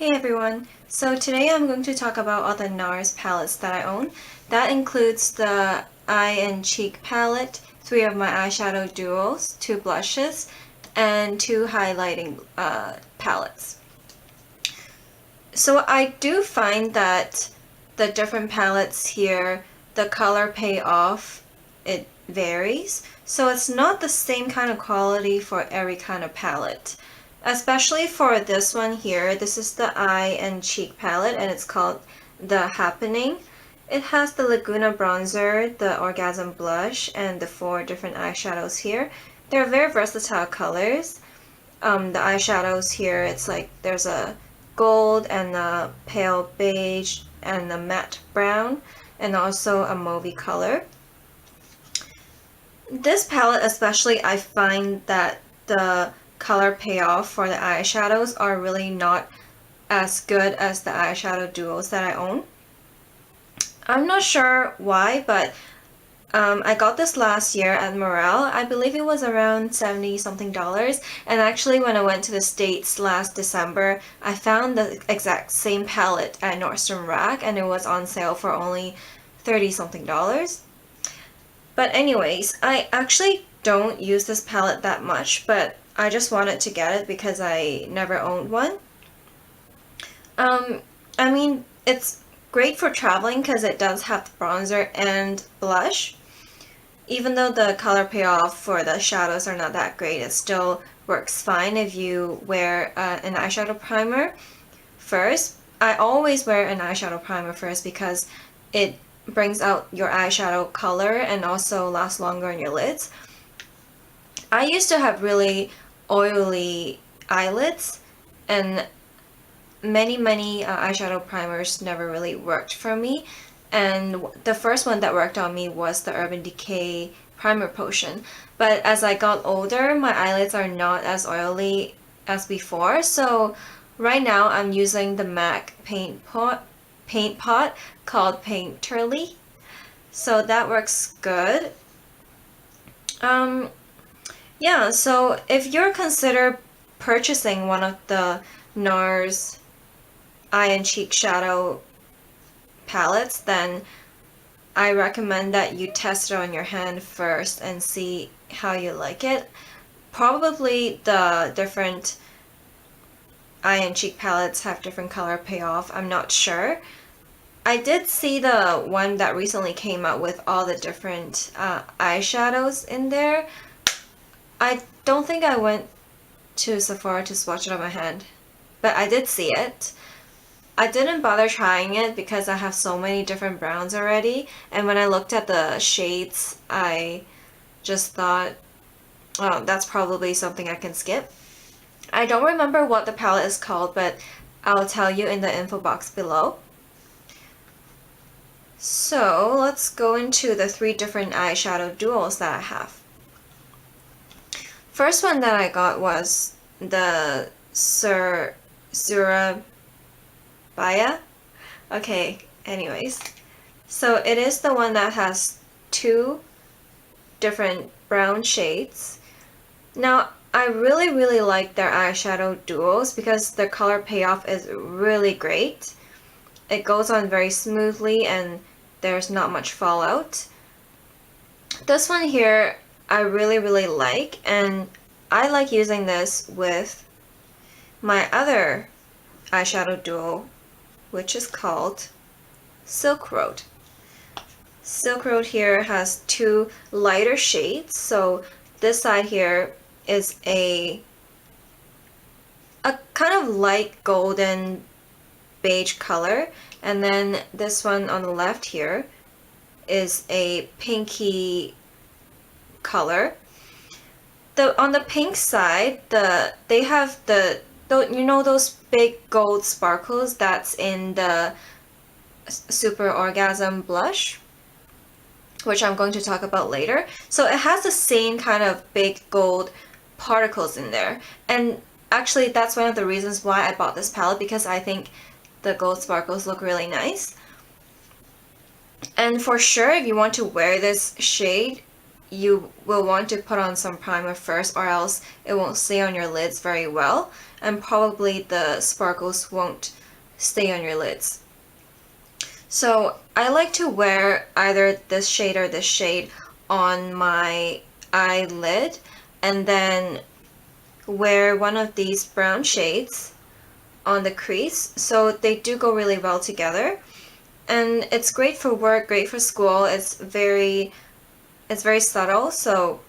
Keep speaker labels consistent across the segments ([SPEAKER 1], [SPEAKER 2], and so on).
[SPEAKER 1] Hey everyone! So today I'm going to talk about all the NARS palettes that I own. That includes the Eye and Cheek palette, 3 of my eyeshadow duos, 2 blushes, and 2 highlighting palettes. So I do find that the different palettes here, the color payoff, it varies. So it's not the same kind of quality for every kind of palette. Especially for this one here, this is the Eye and Cheek palette and it's called The Happening. It has the Laguna bronzer, the Orgasm blush, and the 4 different eyeshadows here. They're very versatile colors. The eyeshadows here, it's like there's a gold and a pale beige and a matte brown and also a mauvey color. This palette especially, I find that the color payoff for the eyeshadows are really not as good as the eyeshadow duos that I own. I'm not sure why, but I got this last year at Morel. I believe it was around 70 something dollars, and actually when I went to the States last December, I found the exact same palette at Nordstrom Rack and it was on sale for only 30 something dollars. But anyways, I actually don't use this palette that much, but I just wanted to get it because I never owned one. I mean, it's great for traveling because it does have the bronzer and blush. Even though the color payoff for the shadows are not that great, it still works fine if you wear an eyeshadow primer first. I always wear an eyeshadow primer first because it brings out your eyeshadow color and also lasts longer on your lids. I used to have really oily eyelids and many eyeshadow primers never really worked for me, and the first one that worked on me was the Urban Decay Primer Potion. But as I got older, my eyelids are not as oily as before, so right now I'm using the MAC paint pot called Painterly, so that works good. Yeah, so if you're consider purchasing one of the NARS Eye and Cheek Shadow palettes, then I recommend that you test it on your hand first and see how you like it. Probably the different Eye and Cheek palettes have different color payoff, I'm not sure. I did see the one that recently came out with all the different eyeshadows in there. I don't think I went to Sephora to swatch it on my hand, but I did see it. I didn't bother trying it because I have so many different browns already, and when I looked at the shades, I just thought, oh, that's probably something I can skip. I don't remember what the palette is called, but I'll tell you in the info box below. So let's go into the 3 different eyeshadow duos that I have. First one that I got was the NARS Surabaya. Okay, anyways. So it is the one that has 2 different brown shades. Now, I really like their eyeshadow duos because their color payoff is really great. It goes on very smoothly and there's not much fallout. This one here I really like, and I like using this with my other eyeshadow duo, which is called Silk Road. Silk Road here has 2 lighter shades, so this side here is a kind of light golden beige color, and then this one on the left here is a pinky color. On the pink side, they have you know those big gold sparkles that's in the Super Orgasm blush, which I'm going to talk about later. So it has the same kind of big gold particles in there, and actually that's one of the reasons why I bought this palette, because I think the gold sparkles look really nice. And for sure, if you want to wear this shade, you will want to put on some primer first, or else it won't stay on your lids very well, and probably the sparkles won't stay on your lids. So I like to wear either this shade or this shade on my eyelid, and then wear one of these brown shades on the crease. So they do go really well together, and it's great for work, great for school. It's very subtle. So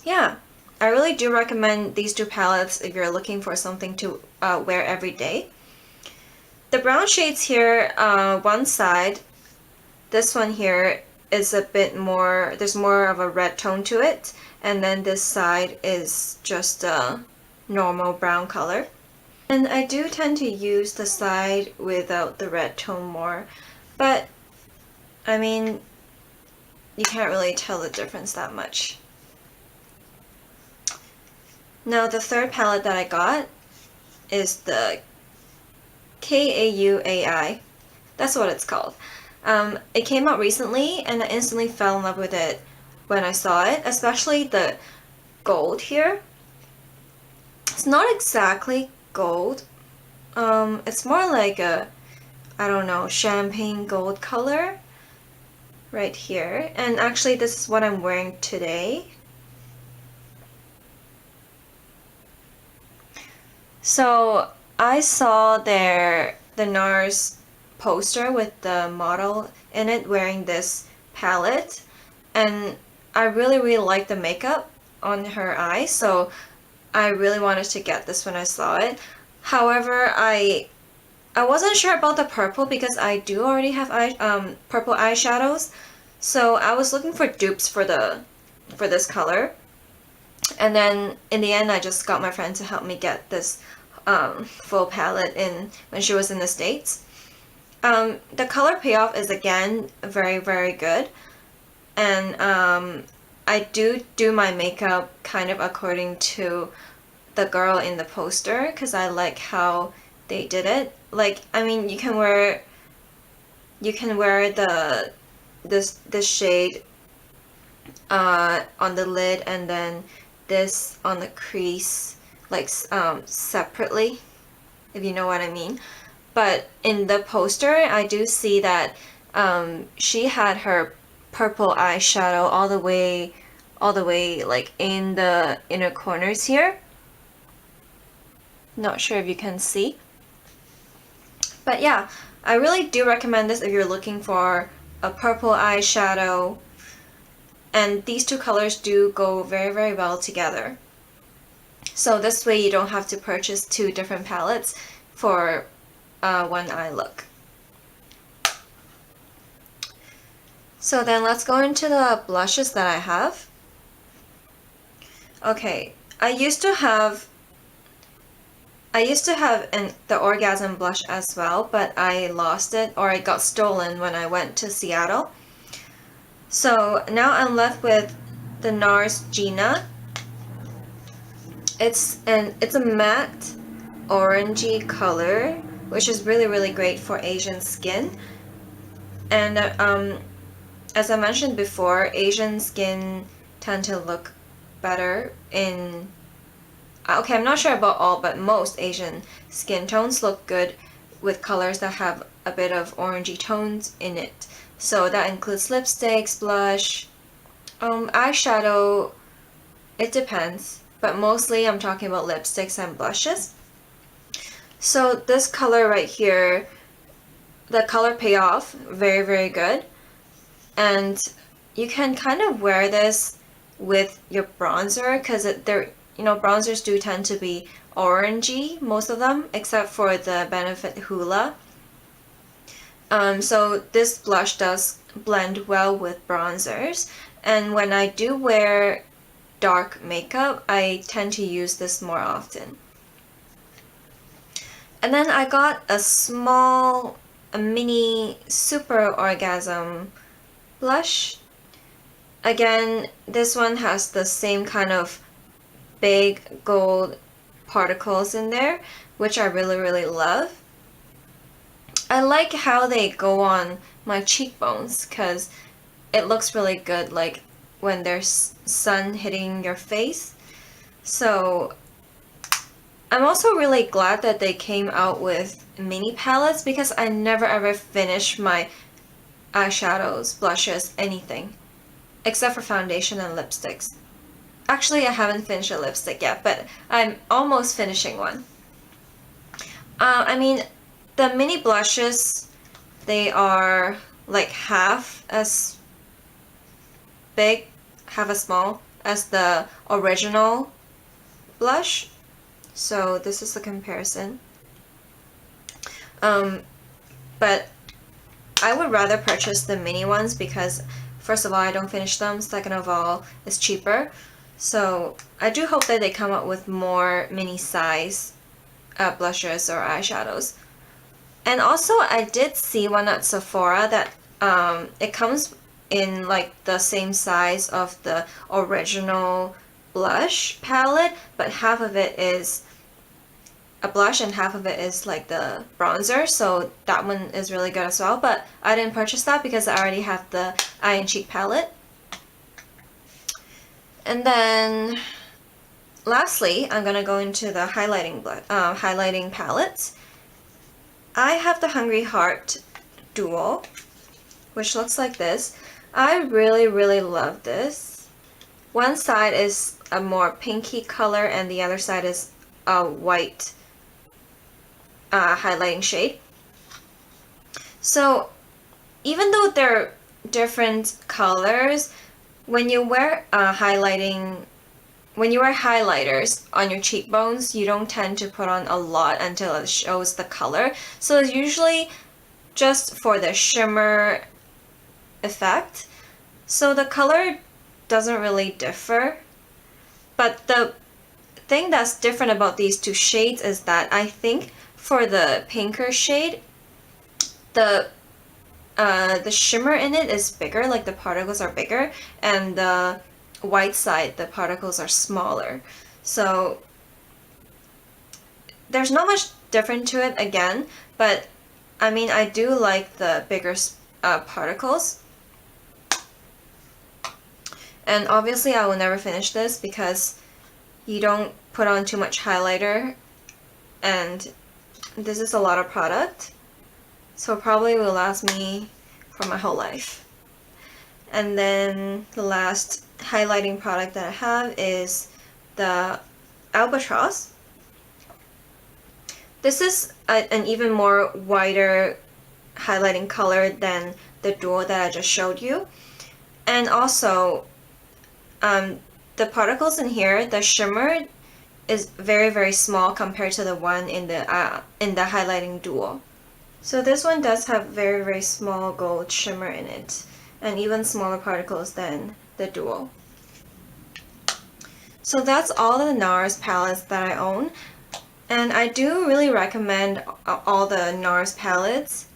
[SPEAKER 1] yeah, I really do recommend these two palettes if you're looking for something to wear every day. The brown shades here, one side, this one here is a bit more, there's more of a red tone to it, and then this side is just a normal brown color. And I do tend to use the side without the red tone more, but I mean, you can't really tell the difference that much. Now the third palette that I got is the Kauai. That's what it's called. It came out recently, and I instantly fell in love with it when I saw it, especially the gold here. It's not exactly gold. It's more like a, I don't know, champagne gold color right here. And actually this is what I'm wearing today. So I saw the NARS poster with the model in it wearing this palette, and I really liked the makeup on her eyes, so I really wanted to get this when I saw it. However, I wasn't sure about the purple because I do already have purple eyeshadows, so I was looking for dupes for this color. And then in the end, I just got my friend to help me get this full palette in when she was in the States. The color payoff is again very good, and I do my makeup kind of according to the girl in the poster because I like how they did it. Like, I mean, you can wear this shade on the lid, and then this on the crease, like separately, if you know what I mean. But in the poster, I do see that she had her purple eyeshadow all the way like in the inner corners here. Not sure if you can see. But yeah, I really do recommend this if you're looking for a purple eyeshadow. And these two colors do go very well together. So this way you don't have to purchase two different palettes for one eye look. So then let's go into the blushes that I have. Okay, I used to have the Orgasm blush as well, but I lost it, or it got stolen when I went to Seattle. So now I'm left with the NARS Gina. It's a matte orangey color, which is really great for Asian skin. And as I mentioned before, Asian skin tend to look better in, okay, I'm not sure about all, but most Asian skin tones look good with colors that have a bit of orangey tones in it. So that includes lipsticks, blush, eyeshadow, it depends, but mostly I'm talking about lipsticks and blushes. So this color right here, the color payoff, very good. And you can kind of wear this with your bronzer, because bronzers do tend to be orangey, most of them, except for the Benefit Hoola. So this blush does blend well with bronzers, and when I do wear dark makeup, I tend to use this more often. And then I got a mini Super Orgasm blush. Again, this one has the same kind of big gold particles in there, which I really love. I like how they go on my cheekbones because it looks really good, like when there's sun hitting your face. So I'm also really glad that they came out with mini palettes because I never ever finish my eyeshadows, blushes, anything except for foundation and lipsticks. Actually, I haven't finished a lipstick yet, but I'm almost finishing one. I mean, the mini blushes, they are like half as big, half as small as the original blush. So this is the comparison. But I would rather purchase the mini ones because first of all, I don't finish them. Second of all, it's cheaper. So I do hope that they come up with more mini size blushes or eyeshadows. And also I did see one at Sephora that it comes in like the same size of the original blush palette, but half of it is a blush and half of it is like the bronzer, so that one is really good as well. But I didn't purchase that because I already have the eye and cheek palette. And then lastly, I'm gonna go into the highlighting palettes. I have the Hungry Heart Dual, which looks like this. I really love this. One side is a more pinky color and the other side is a white highlighting shade. So even though they're different colors, when you wear highlighters on your cheekbones, you don't tend to put on a lot until it shows the color. So it's usually just for the shimmer effect. So the color doesn't really differ. But the thing that's different about these two shades is that I think for the pinker shade, the shimmer in it is bigger, like the particles are bigger, and the white side, the particles are smaller. So there's not much different to it again, but I mean, I do like the bigger particles. And obviously I will never finish this because you don't put on too much highlighter, and this is a lot of product, so probably will last me for my whole life. And then the last highlighting product that I have is the Albatross. This is an even more wider highlighting color than the duo that I just showed you. And also, the particles in here, the shimmer is very small compared to the one in the highlighting duo. So this one does have very small gold shimmer in it, and even smaller particles than the duo. So that's all the NARS palettes that I own, and I do really recommend all the NARS palettes,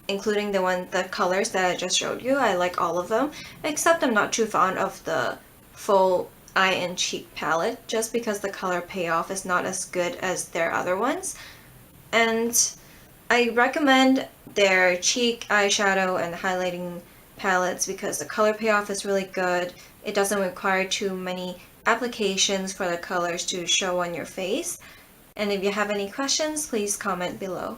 [SPEAKER 1] including the colors that I just showed you. I like all of them, except I'm not too fond of the full eye and cheek palette, just because the color payoff is not as good as their other ones. And I recommend their cheek, eyeshadow, and highlighting palettes because the color payoff is really good. It doesn't require too many applications for the colors to show on your face. And if you have any questions, please comment below.